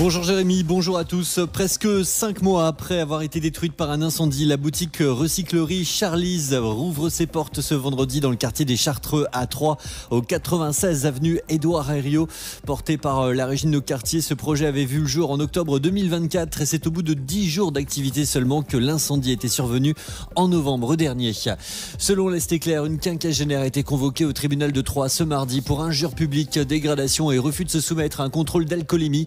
Bonjour Jérémy, bonjour à tous. Presque 5 mois après avoir été détruite par un incendie, la boutique recyclerie Charly's rouvre ses portes ce vendredi dans le quartier des Chartreux à Troyes, au 96 avenue Édouard Herriot. Porté par la régie de nos quartiers, ce projet avait vu le jour en octobre 2024 et c'est au bout de 10 jours d'activité seulement que l'incendie était survenu en novembre dernier. Selon l'Est Éclair, une quinquagénaire a été convoquée au tribunal de Troyes ce mardi pour injure publique, dégradation et refus de se soumettre à un contrôle d'alcoolémie.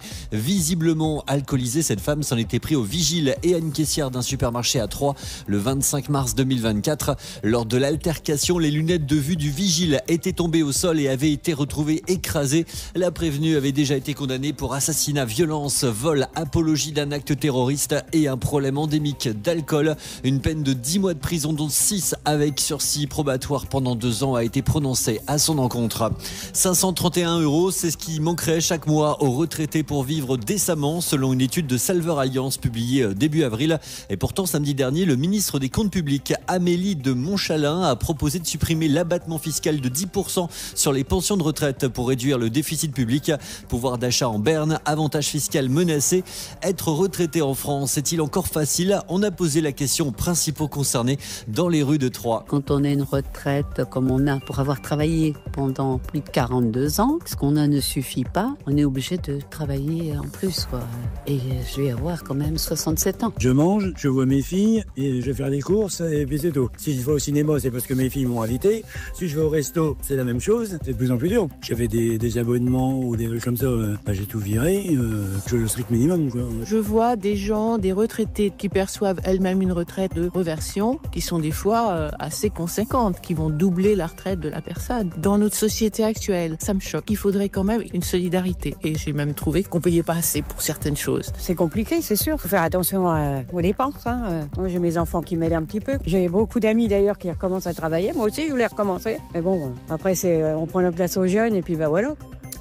Visiblement alcoolisée, cette femme s'en était pris au vigile et à une caissière d'un supermarché à Troyes le 25 mars 2024. Lors de l'altercation, les lunettes de vue du vigile étaient tombées au sol et avaient été retrouvées écrasées. La prévenue avait déjà été condamnée pour assassinat, violence, vol, apologie d'un acte terroriste et un problème endémique d'alcool. Une peine de 10 mois de prison, dont 6 avec sursis probatoire pendant 2 ans, a été prononcée à son encontre. 531 €, c'est ce qui manquerait chaque mois aux retraités pour vivre décemment, selon une étude de Salver Alliance publiée début avril. Et pourtant, samedi dernier, le ministre des Comptes publics, Amélie de Montchalin, a proposé de supprimer l'abattement fiscal de 10% sur les pensions de retraite pour réduire le déficit public. Pouvoir d'achat en berne, avantage fiscal menacé. Être retraité en France est-il encore facile? On a posé la question aux principaux concernés dans les rues de Troyes. Quand on a une retraite comme on a pour avoir travaillé pendant plus de 42 ans, ce qu'on a ne suffit pas, on est obligé de travailler en plus, quoi. Et je vais avoir quand même 67 ans. Je mange, je vois mes filles et je vais faire des courses et puis c'est tout. Si je vais au cinéma, c'est parce que mes filles m'ont invité. Si je vais au resto, c'est la même chose. C'est de plus en plus dur. J'avais des abonnements ou des trucs comme ça. J'ai tout viré. Je le strict minimum, quoi. Je vois des gens, des retraités qui perçoivent elles-mêmes une retraite de reversion, qui sont des fois assez conséquentes, qui vont doubler la retraite de la personne. Dans notre société actuelle, ça me choque. Il faudrait quand même une solidarité. Et j'ai même trouvé qu'on payait pas assez pour certaines choses. C'est compliqué, c'est sûr. Faut faire attention aux dépenses. Moi, j'ai mes enfants qui m'aident un petit peu. J'ai beaucoup d'amis d'ailleurs qui recommencent à travailler. Moi aussi, je voulais recommencer. Mais bon, après, on prend la place aux jeunes et puis voilà.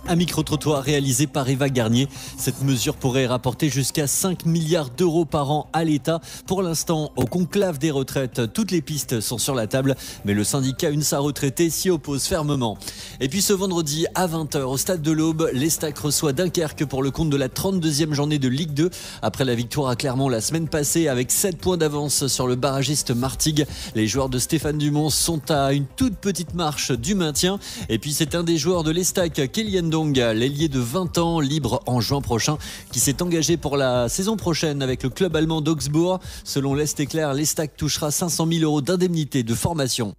Un micro-trottoir réalisé par Eva Garnier. Cette mesure pourrait rapporter jusqu'à 5 milliards d'euros par an à l'État. Pour l'instant, au conclave des retraites, toutes les pistes sont sur la table, mais le syndicat UNSA Retraités s'y oppose fermement. Et puis ce vendredi à 20h, au stade de l'Aube, l'Estac reçoit Dunkerque pour le compte de la 32e journée de Ligue 2. Après la victoire à Clermont la semaine passée avec 7 points d'avance sur le barragiste Martigues, les joueurs de Stéphane Dumont sont à une toute petite marche du maintien. Et puis c'est un des joueurs de l'Estac, Kylian Dong, l'ailier de 20 ans, libre en juin prochain, qui s'est engagé pour la saison prochaine avec le club allemand d'Augsbourg. Selon l'Est Éclair, l'Estac touchera 500 000 € d'indemnité de formation.